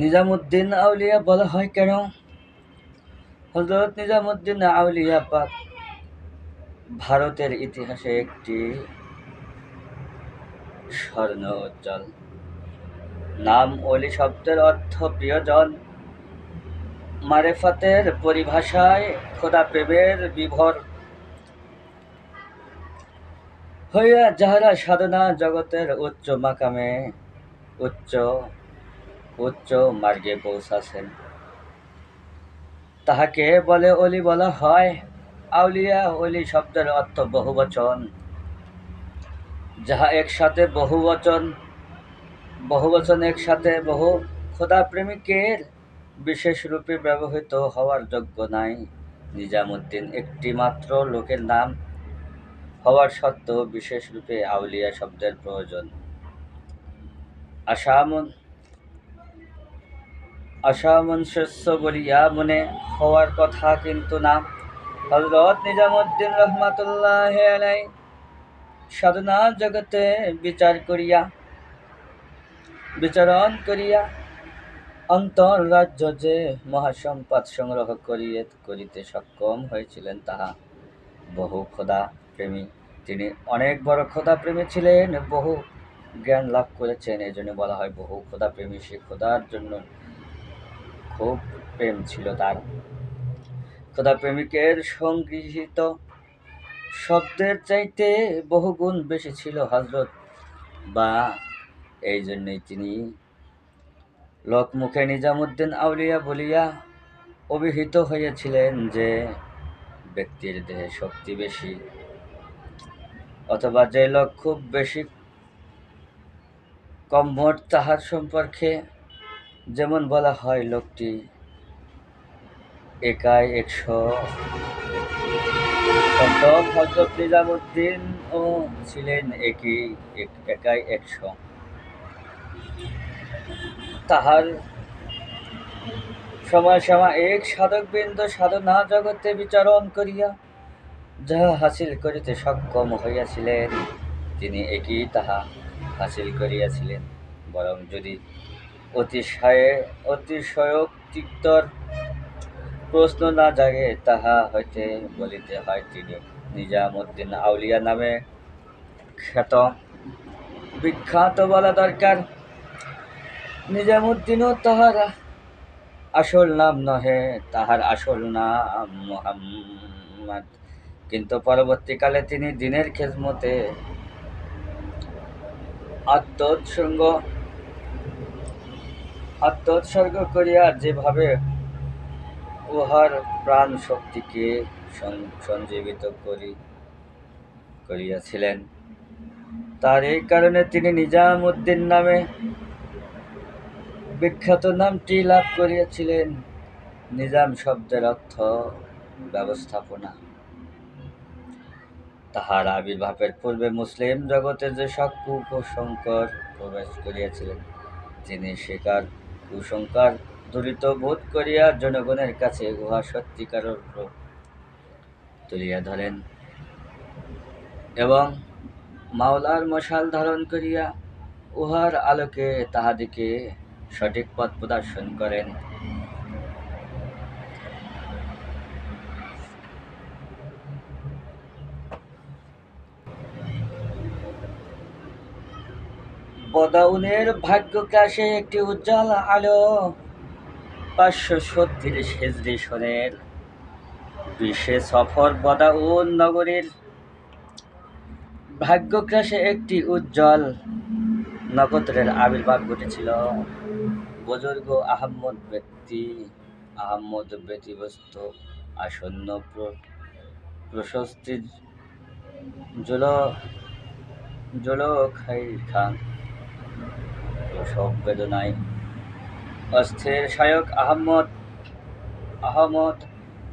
নিজামুদ্দিন আউলিয়া বলা হয় কেন? হযরত নিজামুদ্দিন আউলিয়া পাক ভারতের ইতিহাসে একটি স্বর্ণ উজ্জ্বল নাম। অলি শব্দের অর্থ প্রিয়জন। মারেফাতের পরিভাষায় খোদা প্রেমের বিভোর হইয়া যাহারা সাধনা জগতের উচ্চ মাকামে উচ্চ উচ্চ মার্গে পৌঁছাছেন, তাহাকে বলে অলি বলা হয়। আউলিয়া অলি শব্দের অর্থ বহুবচন, যাহা একসাথে বহুবচন একসাথে বহু খোদা প্রেমিকের বিশেষ রূপে ব্যবহৃত হওয়ার যোগ্য নাই। নিজামুদ্দিন একটি মাত্র লোকের নাম হওয়ার সত্ত্বেও বিশেষ রূপে আউলিয়া শব্দের প্রয়োজন অসামঞ্জস্য বলিয়া মনে হওয়ার কথা, কিন্তু না। হযরত নিজামুদ্দিন রহমাতুল্লাহ আলাইহি সাধনা জগতে বিচরণ করিয়া অন্তঃরাজ্য যে মহাসম্পদ সংগ্রহ করিতে সক্ষম হয়েছিলেন, তাহা বহু খোদা প্রেমী। তিনি অনেক বড় খোদা প্রেমী ছিলেন, বহু জ্ঞান লাভ করেছেন, এজন্য বলা হয় বহু খোদা প্রেমী। সে খোদার জন্য খুব প্রেম ছিল তার। খোদা প্রেমিকের সংগৃহীত শব্দের চাইতে বহুগুণ বেশি ছিল হযরত, বা এই জন্যই তিনি লোকমুখে নিজামুদ্দিন আউলিয়া বলিয়া অভিহিত হইয়াছিলেন। যে ব্যক্তির দেহে শক্তি বেশি, অথবা যে লোক খুব বেশি কম্মঠ, তাহার সম্পর্কে যেমন বলা হয় লোকটি একাই 100, হযরত নিজামুদ্দিনও ছিলেন একাই 100। তাহার সমসাময়িক সাধকবৃন্দ সাধনা জগতে বিচরণ করিয়া যাহা হাসিল করিতে সক্ষম হইয়াছিলেন, তিনি একই তাহা হাসিল করিয়াছিলেন। বরং যদি অতিশয়োক্তির প্রশ্ন না জাগে, তাহা হইতে বলিতে হয় তিনি নিজামুদ্দিন আউলিয়া নামে বিখ্যাত বলা দরকার। নিজামুদ্দিনও তাহার আসল নাম নহে, তাহার আসল নাম মুহাম্মদ। কিন্তু পরবর্তীকালে তিনি দ্বীনের খেদমতে আত্মোৎসর্গ করিয়া যেভাবে উহার প্রাণ শক্তিকে সঞ্জীবিত করিয়াছিলেন, তার এই কারণে তিনি নিজামুদ্দিন নামে বিখ্যাত নামটি লাভ করিয়াছিলেন। নিজাম শব্দের অর্থ ব্যবস্থাপনা। তাহার আবির্ভাবের পূর্বে মুসলিম জগতে যেসব কুসংস্কার প্রবেশ করিয়াছিলেন, তিনি কুসংস্কার দূরিত বোধ করিয়া জনগণের কাছে উহা সত্যিকার রূপ তুলিয়া ধরেন এবং মাওলার মশাল ধারণ করিয়া উহার আলোকে তাহাদিকে সঠিক পথ প্রদর্শন করেন। বদাউনের ভাগ্যক্রাশে একটি উজ্জ্বল আলো 536 হিজরি সনের 20 সফর বদাউন নগরীর ভাগ্যক্রাশে একটি উজ্জ্বল নক্ষত্রের আবির্ভাব ঘটেছিল। বুজুর্গ আহমদ ব্যতিব্যস্ত আসন্ন প্রশস্তির জলখাইখান প্রসব বেদনায় অস্থির শায়ক আহমদ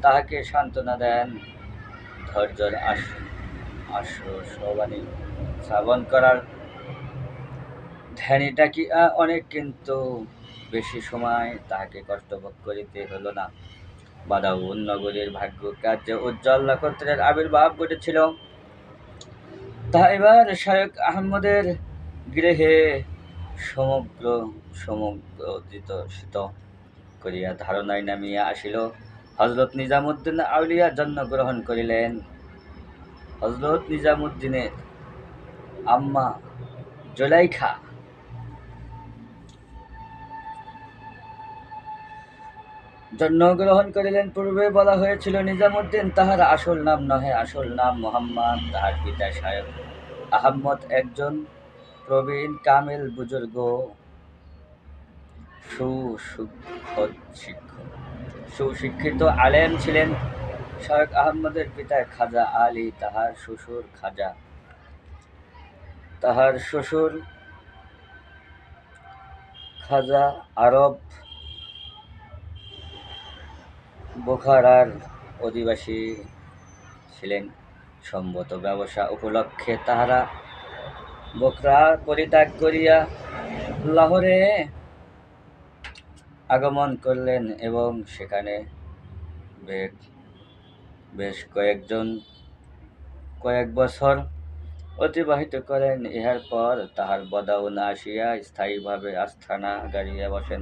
তাহাকে সান্ত্বনা দেন। ধৈর্যের আশ্বাসবাণী শ্রবণ করার ধ্যানী ডাকিয়া অনেক, কিন্তু বেশি সময় তাহাকে কষ্টভোগ করিতে হইল না। বাদাউন নগরীর ভাগ্যকার্যে উজ্জ্বল নক্ষত্রের আবির্ভাব ঘটেছিল, তাহা এবার শায়ক আহমদের গৃহে সমগ্র সমুদ্রিত শীত করিয়া ধারণায় নামিয়া আসিল। হযরত নিজামুদ্দিন আউলিয়া জন্মগ্রহণ করিলেন। হযরত নিজামুদ্দিনের আম্মা জুলাইখা জন্মগ্রহণ করিলেন। পূর্বে বলা হয়েছিল নিজামুদ্দিন তাহার আসল নাম নহে, আসল নাম মোহাম্মদ। তাহার পিতা শায়খ আহমদ একজন প্রবীণ কামেল বুজুর্গ সুশিক্ষিত আলেম ছিলেন। শায়খ আহমদের পিতা খাজা আলী, তাহার শ্বশুর খাজা আরব বোখারার অধিবাসী ছিলেন। সম্ভবত ব্যবসা উপলক্ষে তাহারা বোখরা পরিত্যাগ করিয়া লাহোরে আগমন করলেন এবং সেখানে বেশ কয়েক বছর অতিবাহিত করেন। ইহার পর তাহার বদাউনে আসিয়া স্থায়ীভাবে আস্থানা গাড়িয়া বসেন।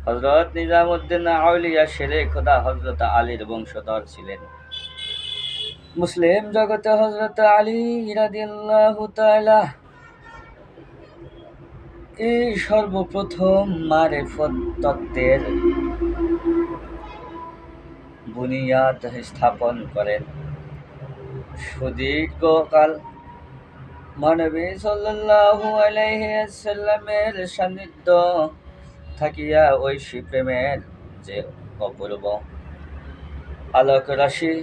হযরত নিজামুদ্দিন আউলিয়া শেরে খোদা হযরত আলীর বংশধর ছিলেন। মুসলিম জগতে হযরত আলী রাদিয়াল্লাহু তাআলা এই সর্বপ্রথম মারেফত তত্ত্বের বুনিয়াদ স্থাপন করেন। সুদীর্ঘকাল মহানবী সাল্লাল্লাহু আলাইহি ওয়াসাল্লামের সান্নিধ্য থাকিয়া ঐশী প্রেমের যে অপূর্ব আলোক রাশি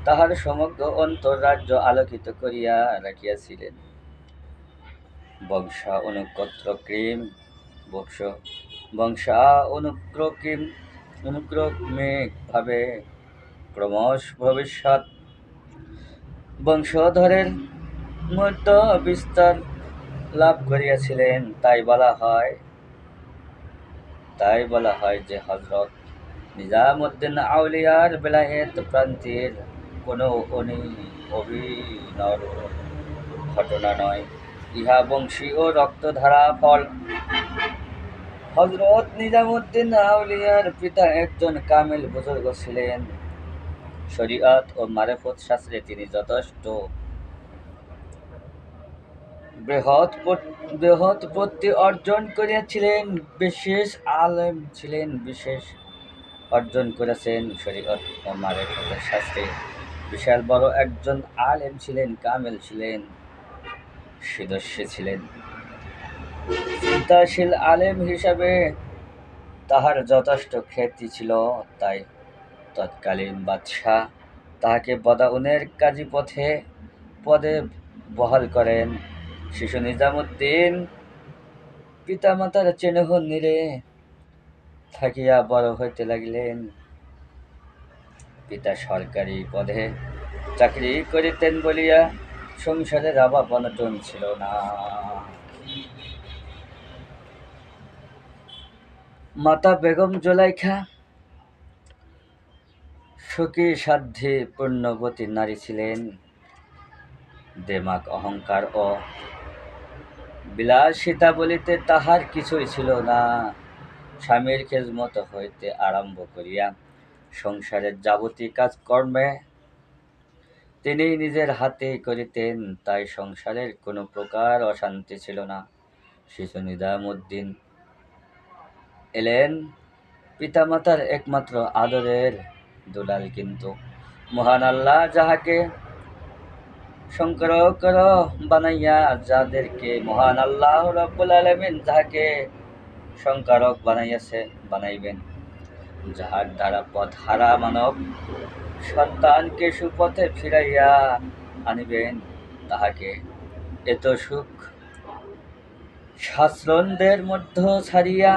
তাহার সমগ্র অন্তরাজ্য আলোকিত করিয়া রাখিয়াছিলেন। বংশানুক্রমিকভাবে ক্রমশ ভবিষ্যৎ বংশধরের মধ্যে বিস্তার লাভ করিয়াছিলেন। তাই বলা হয় যে হযরত নিজামুদ্দিন আউলিয়ার বেলায়েত প্রান্তের কোনো অভিনব ঘটনা নয়, ইহা বংশীয় রক্তধারা ফল। হযরত নিজামুদ্দিন আউলিয়ার পিতা একজন কামেল বুজুর্গ ছিলেন। শরীয়ত ও মারেফত শাস্ত্রে তিনি যথেষ্ট বৃহৎপত্তি অর্জন করিয়াছিলেন। বিশেষ আলেম ছিলেন, বিশেষ অর্জন করেছেন। শরীয়ত ও মারেফত শাস্ত্রে বিশাল বড় একজন আলেম ছিলেন, কামেল ছিলেন, সিদ্ধস্বী ছিলেন। চিন্তাশীল আলেম হিসাবে তাহার যথেষ্ট খ্যাতি ছিল। তাই তৎকালীন বাদশাহ তাহাকে বদাউনের কাজী পদে বহাল করেন। শিশু নিজামুদ্দিন পিতামাতার স্নেহ নীড়ে থাকিয়া বড় হইতে লাগিলেন। পিতা সরকারি পদে চাকরি করিতেন বলিয়া সংসারের অভাব অনটন ছিল না। মাতা বেগম জুলাইখা সুখী সাধ্বী পুণ্যবতী নারী ছিলেন। দেমাক অহংকার ও বিলাসিতা বলিতে তাহার কিছুই ছিল না। স্বামীর খেজমত হইতে আরম্ভ করিয়া সংসারের যাবতীয় কাজকর্মে তিনি নিজের হাতেই করিতেন। তাই সংসারের কোনো প্রকার অশান্তি ছিল না। শিশু নিজামুদ্দিন এলেন পিতামাতার একমাত্র আদরের দুলাল, কিন্তু মহান আল্লাহ যাহাকে সংস্কারক বানাইয়া মহান আল্লাহ রাব্বুল আলামিন যাহাকে সংস্কারক বানাইবেন, যাহার দ্বারা পথহারা মানব সন্তানকে সুপথে ফিরাইয়া আনিবেন, তাহাকে এত সুখ স্বাচ্ছন্দ্যের মধ্যে ছাড়িয়া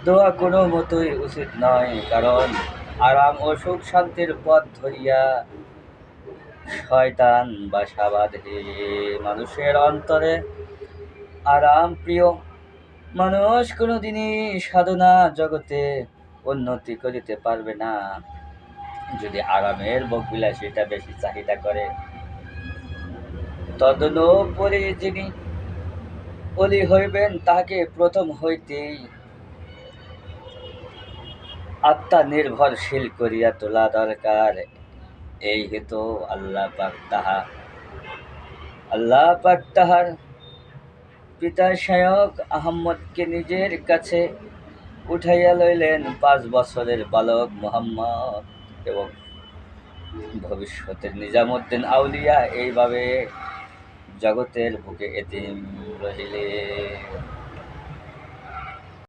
দেওয়া কোনো মতই উচিত নয়। কারণ আরাম ও সুখ শান্তির পথ ধরিয়া শয়তান বাসা বাঁধে। মানুষের অন্তরে আরাম প্রিয় মানুষ কোনোদিনই সাধনা জগতে উন্নতি করিতে পারবে না। যদি আরামের ভোগবিলাসিতা বেশি চাহিদা করে, তদনুপরি যিনি অলি হইবেন তাহাকে প্রথম হইতেই আত্মনির্ভরশীল করিয়া তোলা দরকার। এই হেতু আল্লাহ পাক তাহার পিতা শায়খ আহমদকে নিজের কাছে উঠাইয়া লইলেন 5 বছরের বালক মুহাম্মদ এবং ভবিষ্যতের নিজামুদ্দিন আউলিয়া এইভাবে জগতের বুকে এতিম রহিলেন।